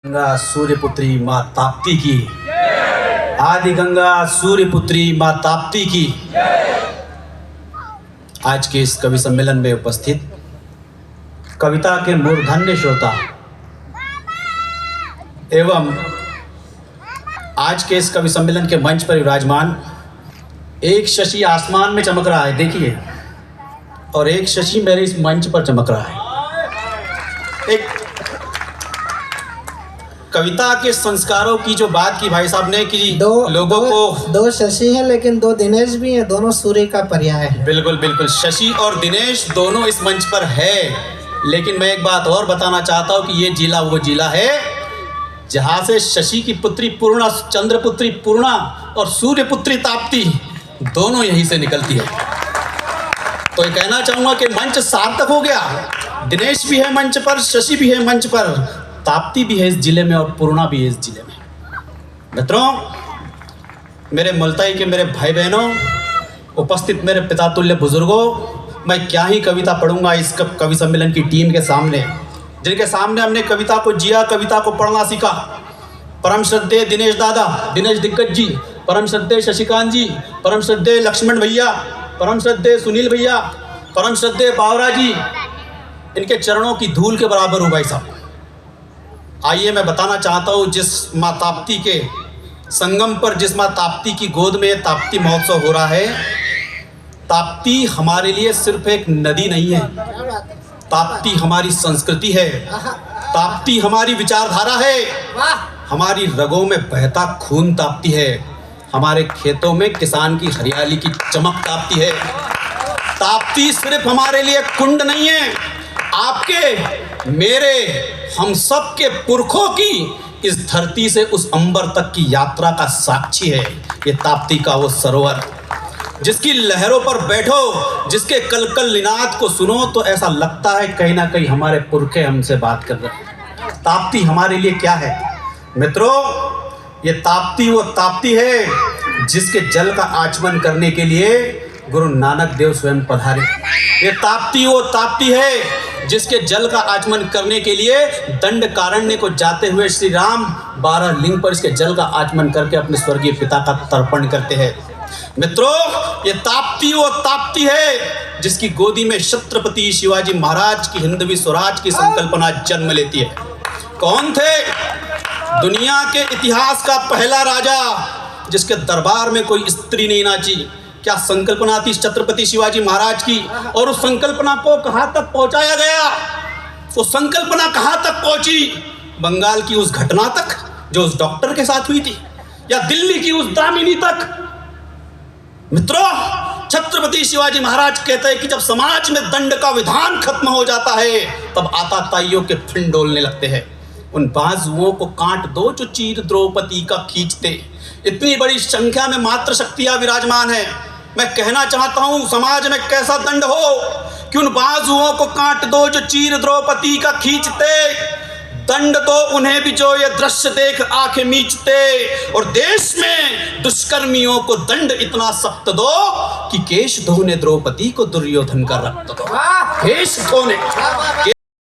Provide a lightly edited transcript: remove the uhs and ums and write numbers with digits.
गंगा सूर्यपुत्री माँ ताप्ती की, आदि गंगा सूर्यपुत्री माँ ताप्ती की। आज के इस कवि सम्मेलन में उपस्थित कविता के मूर्धन्य श्रोता एवं आज के इस कवि सम्मेलन के मंच पर विराजमान एक शशि आसमान में चमक रहा है, देखिए, और एक शशि मेरे इस मंच पर चमक रहा है। एक कविता के संस्कारों की जो बात की भाई साहब ने कि लोगों को दो शशि हैं लेकिन दो दिनेश भी हैं, दोनों सूर्य का पर्याय है। बिल्कुल बिल्कुल, शशि और दिनेश दोनों इस मंच पर है। लेकिन मैं एक बात और बताना चाहता हूँ कि ये जिला वो जिला है जहाँ से शशि की पुत्री पूर्णा, चंद्रपुत्री पूर्णा और सूर्यपुत्री ताप्ती दोनों यहीं से निकलती है। तो ये कहना चाहूँगा कि मंच सार्थक हो गया। दिनेश भी है मंच पर, शशि भी है मंच पर, ताप्ती भी है इस जिले में और पूर्णा भी है इस जिले में। मित्रों, मेरे मुल्ताई के मेरे भाई बहनों, उपस्थित मेरे पिता तुल्य बुजुर्गों, मैं क्या ही कविता पढ़ूंगा इस कवि सम्मेलन की टीम के सामने, जिनके सामने हमने कविता को जिया, कविता को पढ़ना सीखा। परम श्रद्धेय दिनेश दादा, दिनेश दिग्गज जी, परम श्रद्धेय शशिकांत जी, परम श्रद्धेय लक्ष्मण भैया, परम श्रद्धेय सुनील भैया, परम श्रद्धेय बावरा जी, इनके चरणों की धूल के बराबर हूँ भाई साहब। आइए मैं बताना चाहता हूँ, जिस माँ ताप्ती के संगम पर, जिस माँ ताप्ती की गोद में ताप्ती महोत्सव हो रहा है, ताप्ती हमारे लिए सिर्फ एक नदी नहीं है, ताप्ती हमारी संस्कृति है, ताप्ती हमारी विचारधारा है, हमारी रगों में बहता खून ताप्ती है, हमारे खेतों में किसान की हरियाली की चमक ताप्ती है। ताप्ती सिर्फ हमारे लिए कुंड नहीं है, आपके, मेरे, हम सब के पुरखों की इस धरती से उस अंबर तक की यात्रा का साक्षी है ये ताप्ती का वो सरोवर, जिसकी लहरों पर बैठो, जिसके कलकल निनाद को सुनो तो ऐसा लगता है कहीं ना कहीं हमारे पुरखे हमसे बात कर रहे हैं। ताप्ती हमारे लिए क्या है मित्रों? ये ताप्ती वो ताप्ती है जिसके जल का आचमन करने के लिए गुरु नानक देव स्वयं पधारे। ये ताप्ती वो ताप्ती है जिसके जल का आचमन करने के लिए दंडकारण्य को जाते हुए श्री राम 12 लिंग पर इसके जल का आचमन करके अपने स्वर्गीय पिता का तर्पण करते हैं। मित्रों, ये ताप्ती वो ताप्ती है जिसकी गोदी में छत्रपति शिवाजी महाराज की हिंदवी स्वराज की संकल्पना जन्म लेती है। कौन थे? दुनिया के इतिहास का पहला राजा जिसके दरबार में कोई स्त्री नहीं नाची। क्या संकल्पना थी छत्रपति शिवाजी महाराज की, और उस संकल्पना को कहाँ तक पहुंचाया गया? वो संकल्पना कहाँ तक पहुंची? बंगाल की उस घटना तक जो उस डॉक्टर के साथ हुई थी, या दिल्ली की उस दामिनी तक? मित्रों, छत्रपति शिवाजी महाराज कहते हैं कि जब समाज में दंड का विधान खत्म हो जाता है तब आताताइयों के फिन डोलने लगते हैं। उन बाजुओं को काट दो जो चीर द्रौपदी का खींचते। इतनी बड़ी संख्या में मात्र शक्तियां विराजमान है। मैं कहना चाहता हूं, समाज में कैसा दंड हो कि उन बाजुओं को काट दो जो चीर द्रौपदी का खींचते। दंड दो उन्हें भी जो ये दृश्य देख आंखें मीचते, और देश में दुष्कर्मियों को दंड इतना सख्त दो कि केश धोने द्रौपदी को दुर्योधन का रक्त दो। केश धोने